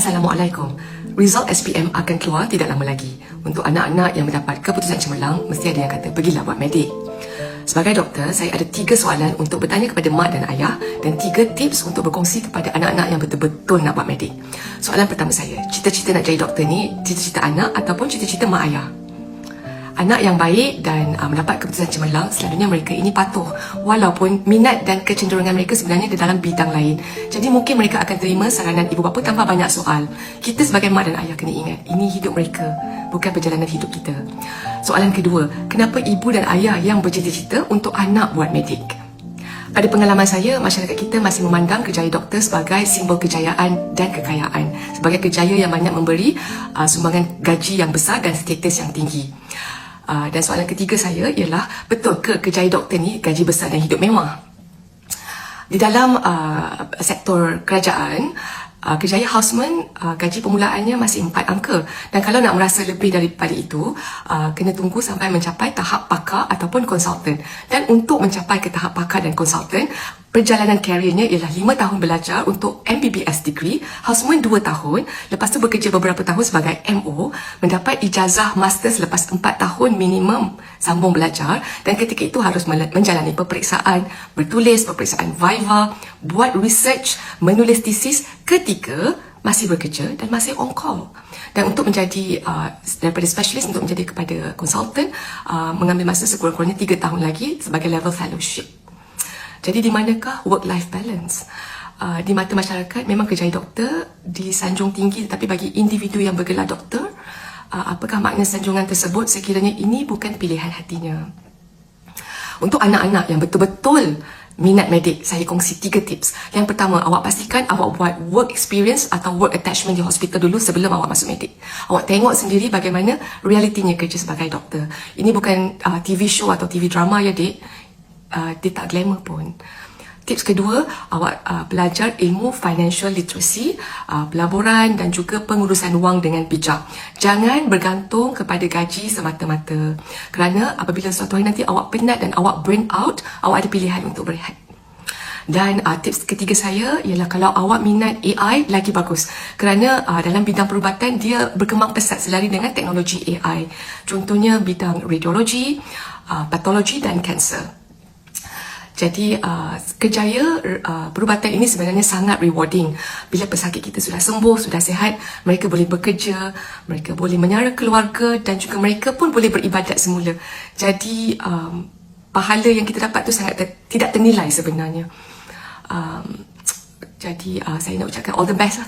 Assalamualaikum. Result SPM akan keluar tidak lama lagi. Untuk anak-anak yang mendapat keputusan cemerlang, mesti ada yang kata, pergilah buat medik. Sebagai doktor, saya ada 3 soalan untuk bertanya kepada mak dan ayah dan 3 tips untuk berkongsi kepada anak-anak yang betul-betul nak buat medik. Soalan pertama saya, cita-cita nak jadi doktor ni, cita-cita anak ataupun cita-cita mak ayah? Anak yang baik dan mendapat keputusan cemerlang, selalunya mereka ini patuh walaupun minat dan kecenderungan mereka sebenarnya di dalam bidang lain. Jadi mungkin mereka akan terima saranan ibu bapa tanpa banyak soal. Kita sebagai mak dan ayah kena ingat, ini hidup mereka, bukan perjalanan hidup kita. Soalan kedua, kenapa ibu dan ayah yang bercita-cita untuk anak buat medik? Pada pengalaman saya, masyarakat kita masih memandang kerjaya doktor sebagai simbol kejayaan dan kekayaan, sebagai kerjaya yang banyak memberi sumbangan gaji yang besar dan status yang tinggi. Dan soalan ketiga saya ialah, betul ke kerjaya doktor ni gaji besar dan hidup mewah? Di dalam sektor kerajaan, kerjaya houseman, gaji permulaannya masih 4 angka. Dan kalau nak merasa lebih daripada itu, kena tunggu sampai mencapai tahap pakar ataupun konsultan. Dan untuk mencapai ke tahap pakar dan konsultan, perjalanan kariernya ialah 5 tahun belajar untuk MBBS degree, houseman 2 tahun, lepas tu bekerja beberapa tahun sebagai MO, mendapat ijazah master selepas 4 tahun minimum sambung belajar, dan ketika itu harus menjalani peperiksaan bertulis, peperiksaan viva, buat research, menulis tesis ketika masih bekerja dan masih on call. Dan untuk menjadi daripada specialist untuk menjadi kepada konsultan, mengambil masa sekurang-kurangnya 3 tahun lagi sebagai level fellowship. Jadi di manakah work-life balance? Di mata masyarakat memang kerjaya doktor disanjung tinggi, tetapi bagi individu yang bergelar doktor, apakah makna sanjungan tersebut? Sekiranya ini bukan pilihan hatinya. Untuk anak-anak yang betul-betul minat medik, saya kongsi 3 tips. Yang pertama, awak pastikan awak buat work experience atau work attachment di hospital dulu sebelum awak masuk medik. Awak tengok sendiri bagaimana realitinya kerja sebagai doktor. Ini bukan TV show atau TV drama ya, Dek. Dia tak glamour pun. Tips kedua, awak belajar ilmu financial literacy, pelaburan dan juga pengurusan wang dengan bijak. Jangan bergantung kepada gaji semata-mata. Kerana apabila suatu hari nanti awak penat dan awak burn out, awak ada pilihan untuk berehat. Dan tips ketiga saya ialah, kalau awak minat AI, lagi bagus. Kerana dalam bidang perubatan, dia berkembang pesat selari dengan teknologi AI. Contohnya bidang radiologi, patologi dan kanser. Jadi kerjaya perubatan ini sebenarnya sangat rewarding. Bila pesakit kita sudah sembuh, sudah sihat, mereka boleh bekerja, mereka boleh menyara keluarga dan juga mereka pun boleh beribadat semula. Jadi pahala yang kita dapat tu sangat tidak ternilai sebenarnya. Jadi saya nak ucapkan all the best.